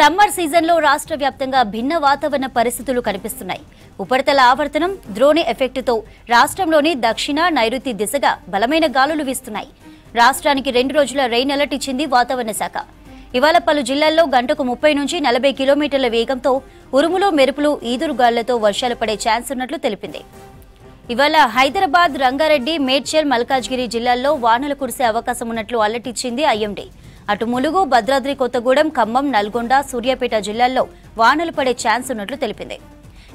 Summer సీజన్లో రాష్ట్ర వ్యాప్తంగా భిన్న వాతావరణ పరిస్థితులు కనిపిస్తున్నాయి. ఉపరితల ఆవర్తనం, ద్రోణి ఎఫెక్టుతో రాష్ట్రంలోని దక్షిణ, నైరుతి దిశగా బలమైన గాలులు వీస్తున్నాయి. రాష్ట్రానికి 2 రోజుల రెయిన్ అలర్ట్ ఇచ్చింది వాతావరణ శాఖ. ఇవాళ పలు జిల్లాల్లో గంటకు 30 నుంచి 40 కిలోమీటర్ల వేగంతో ఉరుములు, మెరుపులు, ఈదురుగాలులతో వర్షాలు పడే ఛాన్స్ ఉన్నట్లు తెలిపింది. ఇవాళ హైదరాబాద్, రంగారెడ్డి, మేడ్చల్, మల్కాజ్గిరి జిల్లాల్లో వానలు కురిసే అవకాశం ఉన్నట్లు అలర్ట్ ఇచ్చింది ఐఎండీ. అటు ములుగు, భద్రాద్రి కొత్తగూడెం, ఖమ్మం, నల్గొండ, సూర్యాపేట జిల్లాల్లో వానలు పడే ఛాన్స్ ఉన్నట్లు తెలిపింది.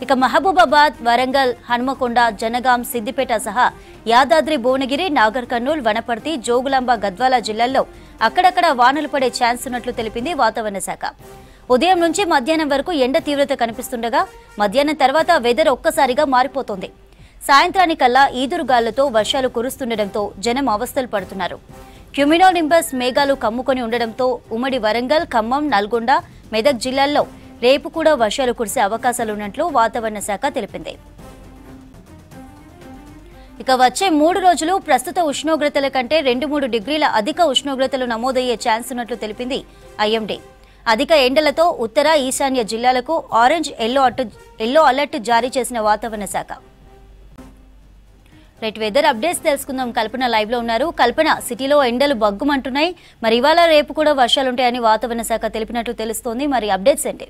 ఇక మహబూబాబాద్, వరంగల్, హన్మకొండ, జనగాం, సిద్దిపేట సహా యాదాద్రి, భువనగిరి, నాగర్ కర్నూల్, వనపర్తి, జోగులాంబ, గద్వాల జిల్లాల్లో అక్కడక్కడ వానలు పడే ఛాన్స్ ఉన్నట్లు తెలిపింది వాతావరణ శాఖ. ఉదయం నుంచి మధ్యాహ్నం వరకు ఎండ తీవ్రత కనిపిస్తుండగా మధ్యాహ్నం తర్వాత వెదర్ ఒక్కసారిగా మారిపోతోంది. సాయంత్రానికల్లా ఈదురుగాళ్లతో వర్షాలు కురుస్తుండటంతో జనం అవస్థలు పడుతున్నారు. క్యుమినోనింబస్ మేఘాలు కమ్ముకొని ఉండడంతో ఉమ్మడి వరంగల్, ఖమ్మం, నల్గొండ, మెదక్ జిల్లాల్లో రేపు కూడా వర్షాలు కురిసే అవకాశాలున్నట్లు వాతావరణ శాఖ తెలిపింది. ఇక వచ్చే 3 రోజులు ప్రస్తుత ఉష్ణోగ్రతల కంటే 2-3 డిగ్రీల అధిక ఉష్ణోగ్రతలు నమోదయ్యే ఛాన్స్ ఉన్నట్లు తెలిపింది ఐఎండీ. అధిక ఎండలతో ఉత్తర, ఈశాన్య జిల్లాలకు ఆరెంజ్, ఎల్లో అలర్ట్ జారీ చేసిన వాతావరణ శాఖ. రైట్, వెదర్ అప్డేట్స్ తెలుసుకుందాం. కల్పన లైవ్ లో ఉన్నారు. కల్పన, సిటీలో ఎండలు బగ్గుమంటున్నాయి. మరి ఇవాళ రేపు కూడా వర్షాలుంటాయని వాతావరణ శాఖ తెలిపినట్లు తెలుస్తోంది. మరి అప్డేట్స్ ఏంటి?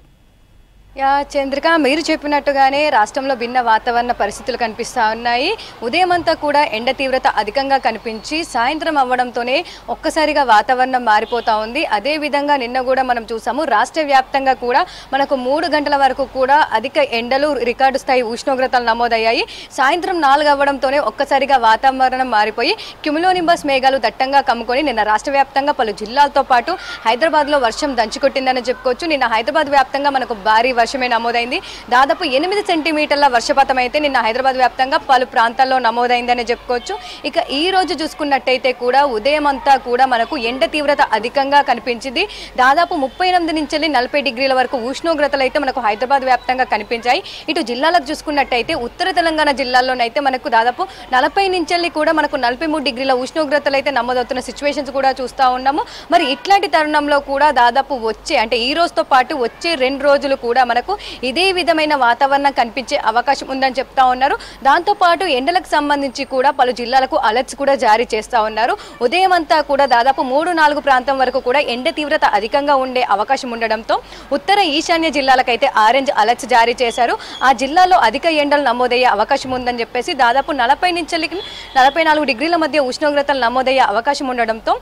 చంద్రిక, మీరు చెప్పినట్టుగానే రాష్ట్రంలో భిన్న వాతావరణ పరిస్థితులు కనిపిస్తూ ఉన్నాయి. ఉదయం అంతా కూడా ఎండ తీవ్రత అధికంగా కనిపించి సాయంత్రం అవ్వడంతోనే ఒక్కసారిగా వాతావరణం మారిపోతూ ఉంది. అదేవిధంగా నిన్న కూడా మనం చూసాము, రాష్ట్ర వ్యాప్తంగా కూడా మనకు 3 గంటల వరకు కూడా అధిక ఎండలు, రికార్డు స్థాయి ఉష్ణోగ్రతలు నమోదయ్యాయి. సాయంత్రం 4 అవ్వడంతోనే ఒక్కసారిగా వాతావరణం మారిపోయి క్యుములోనింబస్ మేఘాలు దట్టంగా కమ్ముకొని నిన్న రాష్ట్ర వ్యాప్తంగా పలు జిల్లాలతో పాటు హైదరాబాద్లో వర్షం దంచుకొట్టిందని చెప్పుకోవచ్చు. నిన్న హైదరాబాద్ వ్యాప్తంగా మనకు భారీ వర్షమే నమోదైంది. దాదాపు 8 సెంటీమీటర్ల వర్షపాతం అయితే నిన్న హైదరాబాద్ వ్యాప్తంగా పలు ప్రాంతాల్లో నమోదైందని చెప్పుకోవచ్చు. ఇక ఈ రోజు చూసుకున్నట్టయితే కూడా ఉదయం అంతా కూడా మనకు ఎండ తీవ్రత అధికంగా కనిపించింది. దాదాపు 38 నుంచి 40 డిగ్రీల వరకు ఉష్ణోగ్రతలు అయితే మనకు హైదరాబాద్ వ్యాప్తంగా కనిపించాయి. ఇటు జిల్లాలకు చూసుకున్నట్టయితే ఉత్తర తెలంగాణ జిల్లాల్లోనైతే మనకు దాదాపు 40 నుంచి కూడా మనకు 43 డిగ్రీల ఉష్ణోగ్రతలు అయితే నమోదవుతున్న సిచ్యువేషన్స్ కూడా చూస్తూ ఉన్నాము. మరి ఇట్లాంటి తరుణంలో కూడా దాదాపు అంటే ఈ రోజుతో పాటు వచ్చే 2 రోజులు కూడా మనకు ఇదే విధమైన వాతావరణం కనిపించే అవకాశం ఉందని చెప్తా ఉన్నారు. దాంతోపాటు ఎండలకు సంబంధించి కూడా పలు జిల్లాలకు అలర్ట్స్ కూడా జారీ చేస్తూ ఉన్నారు. ఉదయం అంతా కూడా దాదాపు 3-4 ప్రాంతం వరకు కూడా ఎండ తీవ్రత అధికంగా ఉండే అవకాశం ఉండడంతో ఉత్తర, ఈశాన్య జిల్లాలకైతే ఆరెంజ్ అలర్ట్స్ జారీ చేశారు. ఆ జిల్లాలో అధిక ఎండలు నమోదయ్యే అవకాశం ఉందని చెప్పేసి దాదాపు 40 నుంచి 44 డిగ్రీల మధ్య ఉష్ణోగ్రతలు నమోదయ్యే అవకాశం ఉండడంతో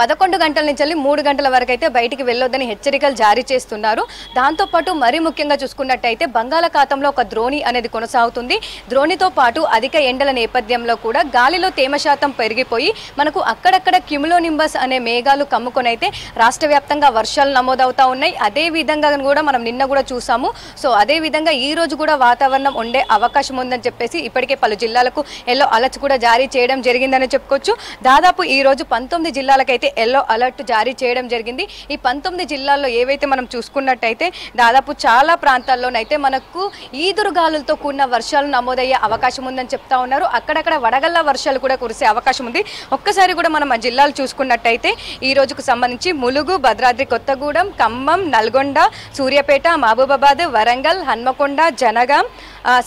11 గంటల నుంచి 3 గంటల వరకు అయితే బయటికి వెళ్ళొద్దని హెచ్చరికలు జారీ చేస్తున్నారు. దాంతోపాటు మరీ ముఖ్యంగా చూసుకున్నట్టయితే బంగాళాఖాతంలో ఒక ద్రోణి అనేది కొనసాగుతుంది. ద్రోణితో పాటు అధిక ఎండల నేపథ్యంలో కూడా గాలిలో తేమ శాతం పెరిగిపోయి మనకు అక్కడక్కడ క్యుములోనింబస్ అనే మేఘాలు కమ్ముకొని అయితే రాష్ట్ర వ్యాప్తంగా వర్షాలు నమోదవుతూ ఉన్నాయి. అదే విధంగా కూడా మనం నిన్న కూడా చూసాము. సో అదే విధంగా ఈ రోజు కూడా వాతావరణం ఉండే అవకాశం ఉందని చెప్పేసి ఇప్పటికే పలు జిల్లాలకు ఎల్లో అలర్ట్స్ కూడా జారీ చేయడం జరిగిందని చెప్పుకోవచ్చు. దాదాపు ఈ రోజు 19 జిల్లాలకు అయితే ఎల్లో అలర్ట్ జారీ చేయడం జరిగింది. ఈ 19 జిల్లాల్లో ఏవైతే మనం చూసుకున్నట్టయితే దాదాపు చాలా ప్రాంతాల్లోనైతే మనకు ఈదురుగాలులతో కూడిన వర్షాలు నమోదయ్యే అవకాశం ఉందని చెప్తా ఉన్నారు. అక్కడక్కడ వడగళ్ల వర్షాలు కూడా కురిసే అవకాశం ఉంది. ఒక్కసారి కూడా మనం ఆ జిల్లాలు చూసుకున్నట్టయితే ఈ రోజుకు సంబంధించి ములుగు, భద్రాద్రి కొత్తగూడెం, ఖమ్మం, నల్గొండ, సూర్యాపేట, మహబూబాబాద్, వరంగల్, హన్మకొండ, జనగాం,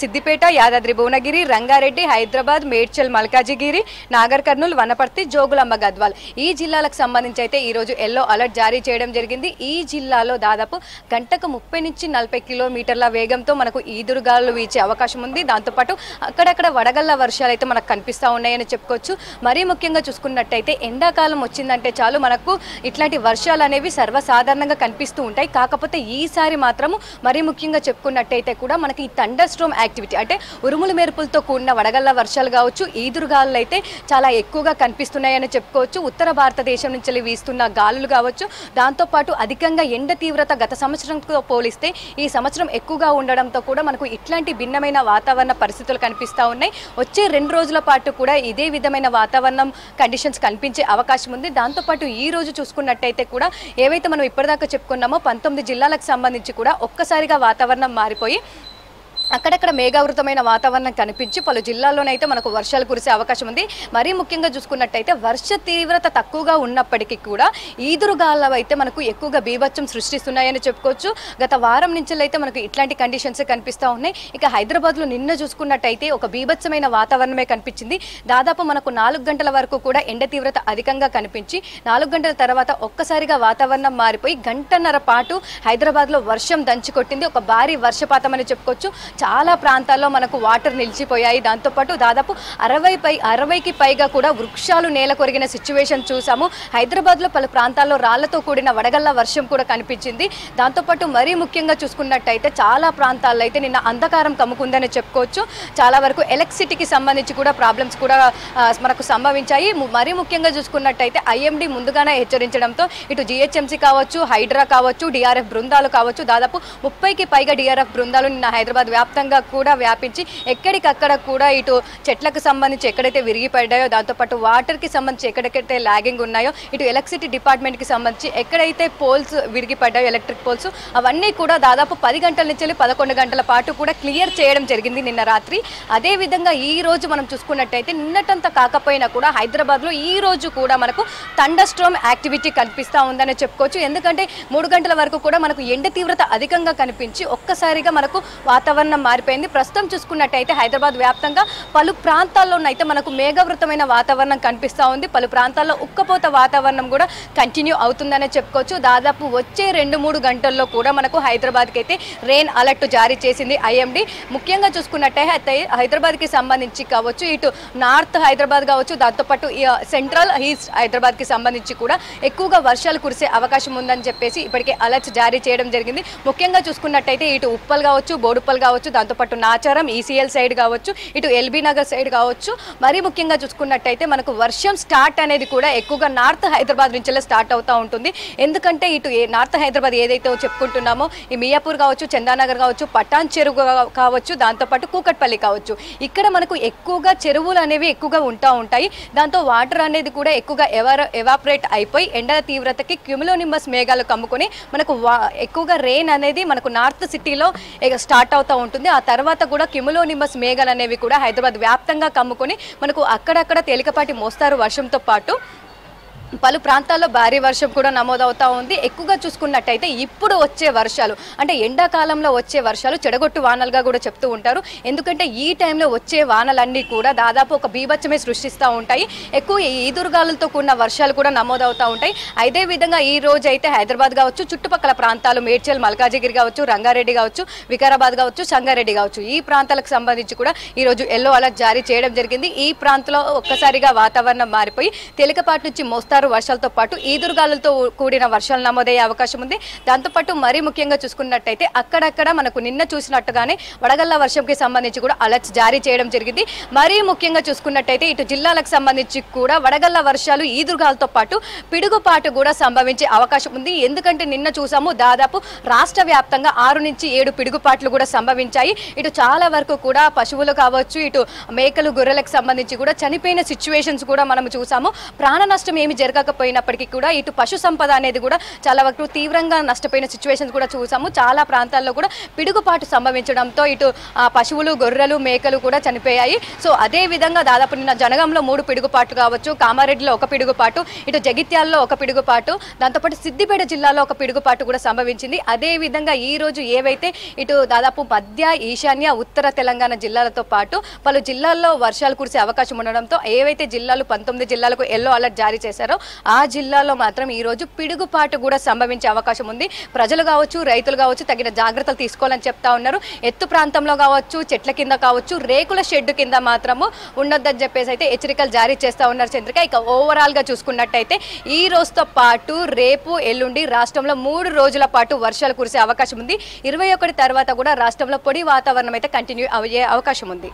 సిద్దిపేట, యాదాద్రి, భువనగిరి, రంగారెడ్డి, హైదరాబాద్, మేడ్చల్, మల్కాజిగిరి, నాగర్ కర్నూల్, వనపర్తి, జోగులాంబ, గద్వాల్ ఈ జిల్లాలకు సంబంధించి అయితే ఈ రోజు ఎల్లో అలర్ట్ జారీ చేయడం జరిగింది. ఈ జిల్లాలో దాదాపు గంటకు 30 నుంచి 40 కిలోమీటర్ల వేగంతో మనకు ఈదురుగాలు వీచే అవకాశం ఉంది. దాంతోపాటు అక్కడక్కడ వడగళ్ల వర్షాలు అయితే మనకు కనిపిస్తూ ఉన్నాయని చెప్పుకోవచ్చు. మరీ ముఖ్యంగా చూసుకున్నట్టయితే ఎండాకాలం వచ్చిందంటే చాలు మనకు ఇట్లాంటి వర్షాలు అనేవి సర్వసాధారణంగా కనిపిస్తూ ఉంటాయి. కాకపోతే ఈసారి మాత్రము మరీ ముఖ్యంగా చెప్పుకున్నట్టయితే కూడా మనకి ఈ థండర్ స్ట్రోమ్ యాక్టివిటీ అంటే ఉరుములు మెరుపులతో కూడిన వడగళ్ల వర్షాలు కావచ్చు, ఈదురుగాలు అయితే చాలా ఎక్కువగా కనిపిస్తున్నాయని చెప్పుకోవచ్చు. ఉత్తర భారతదేశం నుంచి వీస్తున్న గాలులు కావచ్చు, దాంతోపాటు అధికంగా ఎండ తీవ్రత గత సంవత్సరంతో పోలిస్తే ఈ సంవత్సరం ఎక్కువగా ఉండడంతో కూడా మనకు ఇట్లాంటి భిన్నమైన వాతావరణ పరిస్థితులు కనిపిస్తూ ఉన్నాయి. వచ్చే 2 రోజుల పాటు కూడా ఇదే విధమైన వాతావరణం కండిషన్స్ కనిపించే అవకాశం ఉంది. దాంతోపాటు ఈ రోజు చూసుకున్నట్టయితే కూడా ఏవైతే మనం ఇప్పటిదాకా చెప్పుకున్నామో 19 జిల్లాలకు సంబంధించి కూడా ఒక్కసారిగా వాతావరణం మారిపోయి అక్కడక్కడ మేఘావృతమైన వాతావరణం కనిపించి పలు జిల్లాల్లోనైతే మనకు వర్షాలు కురిసే అవకాశం ఉంది. మరీ ముఖ్యంగా చూసుకున్నట్టయితే వర్ష తీవ్రత తక్కువగా ఉన్నప్పటికీ కూడా ఈదురుగాలు అయితే మనకు ఎక్కువగా బీభత్సం సృష్టిస్తున్నాయని చెప్పుకోవచ్చు. గత వారం నుంచి అయితే మనకు ఇట్లాంటి కండిషన్స్ కనిపిస్తూ ఉన్నాయి. ఇక హైదరాబాద్లో నిన్న చూసుకున్నట్టయితే ఒక బీభత్సమైన వాతావరణమే కనిపించింది. దాదాపు మనకు 4 గంటల వరకు కూడా ఎండ తీవ్రత అధికంగా కనిపించి 4 గంటల తర్వాత ఒక్కసారిగా వాతావరణం మారిపోయి గంటన్నర పాటు హైదరాబాద్లో వర్షం దంచుకొట్టింది. ఒక భారీ వర్షపాతం అని చెప్పుకోవచ్చు. చాలా ప్రాంతాల్లో మనకు వాటర్ నిలిచిపోయాయి. దాంతోపాటు దాదాపు 60కి పైగా కూడా వృక్షాలు నేల కొరిగిన సిచ్యువేషన్ చూసాము. హైదరాబాద్లో పలు ప్రాంతాల్లో రాళ్లతో కూడిన వడగళ్ల వర్షం కూడా కనిపించింది. దాంతోపాటు మరీ ముఖ్యంగా చూసుకున్నట్టయితే చాలా ప్రాంతాల్లో అయితే నిన్న అంధకారం కమ్ముకుందని చెప్పుకోవచ్చు. చాలా వరకు ఎలక్ట్రిసిటీకి సంబంధించి కూడా ప్రాబ్లమ్స్ కూడా మనకు సంభవించాయి. మరీ ముఖ్యంగా చూసుకున్నట్టయితే ఐఎండీ ముందుగానే హెచ్చరించడంతో ఇటు జిహెచ్ఎంసీ కావచ్చు, హైడ్రా కావచ్చు, డిఆర్ఎఫ్ బృందాలు కావచ్చు, దాదాపు 30కి పైగా డిఆర్ఎఫ్ బృందాలు నిన్న హైదరాబాద్ వ్యాప్తంగా కూడా వ్యాపించి ఎక్కడికక్కడ కూడా ఇటు చెట్లకు సంబంధించి ఎక్కడైతే విరిగిపడ్డాయో, దాంతోపాటు వాటర్కి సంబంధించి ఎక్కడెక్కడైతే ల్యాగింగ్ ఉన్నాయో, ఇటు ఎలక్ట్రిసిటీ డిపార్ట్మెంట్కి సంబంధించి ఎక్కడైతే పోల్స్ విరిగిపడ్డాయో ఎలక్ట్రిక్ పోల్స్ అవన్నీ కూడా దాదాపు 10 గంటల నుంచి 11 గంటల పాటు కూడా క్లియర్ చేయడం జరిగింది నిన్న రాత్రి. అదేవిధంగా ఈ రోజు మనం చూసుకున్నట్టయితే నిన్నటంతా కాకపోయినా కూడా హైదరాబాద్లో ఈ రోజు కూడా మనకు థండర్ స్టార్మ్ యాక్టివిటీ కనిపిస్తూ ఉందని చెప్పుకోవచ్చు. ఎందుకంటే 3 గంటల వరకు కూడా మనకు ఎండ తీవ్రత అధికంగా కనిపించి ఒక్కసారిగా మనకు వాతావరణం మారిపోయింది. ప్రస్తుతం చూసుకున్నట్టయితే హైదరాబాద్ వ్యాప్తంగా పలు ప్రాంతాల్లోనైతే మనకు మేఘావృతమైన వాతావరణం కనిపిస్తూ ఉంది. పలు ప్రాంతాల్లో ఉక్కపోత వాతావరణం కూడా కంటిన్యూ అవుతుందనే చెప్పుకోవచ్చు. దాదాపు వచ్చే 2-3 గంటల్లో కూడా మనకు హైదరాబాద్కి అయితే రెయిన్ అలర్ట్ జారీ చేసింది ఐఎండీ. ముఖ్యంగా చూసుకున్నట్టయితే హైదరాబాద్కి సంబంధించి కావచ్చు, ఇటు నార్త్ హైదరాబాద్ కావచ్చు, దాంతోపాటు సెంట్రల్ ఈస్ట్ హైదరాబాద్కి సంబంధించి కూడా ఎక్కువగా వర్షాలు కురిసే అవకాశం ఉందని చెప్పేసి ఇప్పటికే అలర్ట్స్ జారీ చేయడం జరిగింది. ముఖ్యంగా చూసుకున్నట్టయితే ఇటు ఉప్పల్ కావచ్చు, బోడుప్పల్ కావచ్చు, దాంతోపాటు నాచారం ఈసీఎల్ సైడ్ కావచ్చు, ఇటు ఎల్బీ నగర్ సైడ్ కావచ్చు. మరీ ముఖ్యంగా చూసుకున్నట్టయితే మనకు వర్షం స్టార్ట్ అనేది కూడా ఎక్కువగా నార్త్ హైదరాబాద్ నుంచే స్టార్ట్ అవుతూ ఉంటుంది. ఎందుకంటే ఇటు నార్త్ హైదరాబాద్ ఏదైతే చెప్పుకుంటున్నామో ఈ మియాపూర్ కావచ్చు, చందానగర్ కావచ్చు, పటాన్ చెరువు కావచ్చు, దాంతోపాటు కూకట్పల్లి కావచ్చు, ఇక్కడ మనకు ఎక్కువగా చెరువులు అనేవి ఎక్కువగా ఉంటాయి. దాంతో వాటర్ అనేది కూడా ఎక్కువగా ఎవాపరేట్ అయిపోయి ఎండ తీవ్రతకి క్యూములోనింబస్ మేఘాలు కమ్ముకొని మనకు ఎక్కువగా రెయిన్ అనేది మనకు నార్త్ సిటీలో స్టార్ట్ అవుతూ ఉంటుంది. ఆ తర్వాత కూడా క్యూములోనింబస్ మేఘాలు అనేవి కూడా హైదరాబాద్ వ్యాప్తంగా కమ్ముకొని మనకు అక్కడక్కడ తేలికపాటి మోస్తారు వర్షంతో పాటు పలు ప్రాంతాల్లో భారీ వర్షం కూడా నమోదవుతూ ఉంది. ఎక్కువగా చూసుకున్నట్టయితే ఇప్పుడు వచ్చే వర్షాలు అంటే ఎండాకాలంలో వచ్చే వర్షాలు చెడగొట్టు వానలుగా కూడా చెప్తూ ఉంటారు. ఎందుకంటే ఈ టైంలో వచ్చే వానలన్నీ కూడా దాదాపు ఒక బీభత్సమే సృష్టిస్తూ ఉంటాయి. ఎక్కువ ఈదురుగాలులతో కూడిన వర్షాలు కూడా నమోదవుతూ ఉంటాయి. అదే విధంగా ఈ రోజు అయితే హైదరాబాద్ కావచ్చు, చుట్టుపక్కల ప్రాంతాలు మేడ్చల్, మల్కాజిగిరి కావచ్చు, రంగారెడ్డి కావచ్చు, వికారాబాద్ కావచ్చు, సంగారెడ్డి కావచ్చు, ఈ ప్రాంతాలకు సంబంధించి కూడా ఈరోజు ఎల్లో అలర్ట్ జారీ చేయడం జరిగింది. ఈ ప్రాంతంలో ఒక్కసారిగా వాతావరణం మారిపోయి తేలికపాటి నుంచి మోస్తారు వర్షాలతో పాటు ఈదురుగాలులతో కూడిన వర్షాలు నమోదయ్యే అవకాశం ఉంది. దాంతోపాటు మరీ ముఖ్యంగా చూసుకున్నట్టయితే అక్కడక్కడ మనకు నిన్న చూసినట్టుగానే వడగళ్ల వర్షంకి సంబంధించి కూడా అలర్ట్స్ జారీ చేయడం జరిగింది. మరీ ముఖ్యంగా చూసుకున్నట్టయితే ఇటు జిల్లాలకు సంబంధించి కూడా వడగళ్ల వర్షాలు ఈదురుగాలతో పాటు పిడుగుపాటు కూడా సంభవించే అవకాశం ఉంది. ఎందుకంటే నిన్న చూసాము దాదాపు రాష్ట్ర వ్యాప్తంగా 6 నుంచి 7 పిడుగుపాట్లు కూడా సంభవించాయి. ఇటు చాలా వరకు కూడా పశువులు కావచ్చు, ఇటు మేకలు, గొర్రెలకు సంబంధించి కూడా చనిపోయిన సిచ్యువేషన్స్ కూడా మనం చూసాము. ప్రాణ నష్టం ఏమి జరగకపోయినప్పటికీ కూడా ఇటు పశు సంపద అనేది కూడా చాలా వరకు తీవ్రంగా నష్టపోయిన సిచ్యువేషన్స్ కూడా చూసాము. చాలా ప్రాంతాల్లో కూడా పిడుగుపాటు సంభవించడంతో ఇటు పశువులు, గొర్రెలు, మేకలు కూడా చనిపోయాయి. సో అదే విధంగా దాదాపు నిన్న జనగంలో 3 పిడుగుపాట్లు కావచ్చు, కామారెడ్డిలో 1 పిడుగుపాటు, ఇటు జగిత్యాలలో 1 పిడుగుపాటు, దాంతోపాటు సిద్దిపేట జిల్లాలో 1 పిడుగుపాటు కూడా సంభవించింది. అదే విధంగా ఈ రోజు ఏవైతే ఇటు దాదాపు మధ్య, ఈశాన్య, ఉత్తర తెలంగాణ జిల్లాలతో పాటు పలు జిల్లాల్లో వర్షాలు కురిసే అవకాశం ఉండడంతో ఏవైతే జిల్లాలు 19 జిల్లాలకు ఎల్లో అలర్ట్ జారీ చేశారో ఆ జిల్లాలో మాత్రం ఈ రోజు పిడుగుపాటు కూడా సంభవించే అవకాశం ఉంది. ప్రజలు కావచ్చు, రైతులు కావచ్చు తగిన జాగ్రత్తలు తీసుకోవాలని చెప్తా ఉన్నారు. ఎత్తు ప్రాంతంలో కావచ్చు, చెట్ల కింద కావచ్చు, రేకుల షెడ్ కింద మాత్రము ఉండొద్దని చెప్పేసి అయితే హెచ్చరికలు జారీ చేస్తూ ఉన్నారు చంద్రిక. ఇక ఓవరాల్ గా చూసుకున్నట్టయితే ఈ రోజుతో పాటు రేపు, ఎల్లుండి రాష్ట్రంలో 3 రోజుల పాటు వర్షాలు కురిసే అవకాశం ఉంది. 21 తర్వాత కూడా రాష్ట్రంలో పొడి వాతావరణం అయితే కంటిన్యూ అయ్యే అవకాశం ఉంది.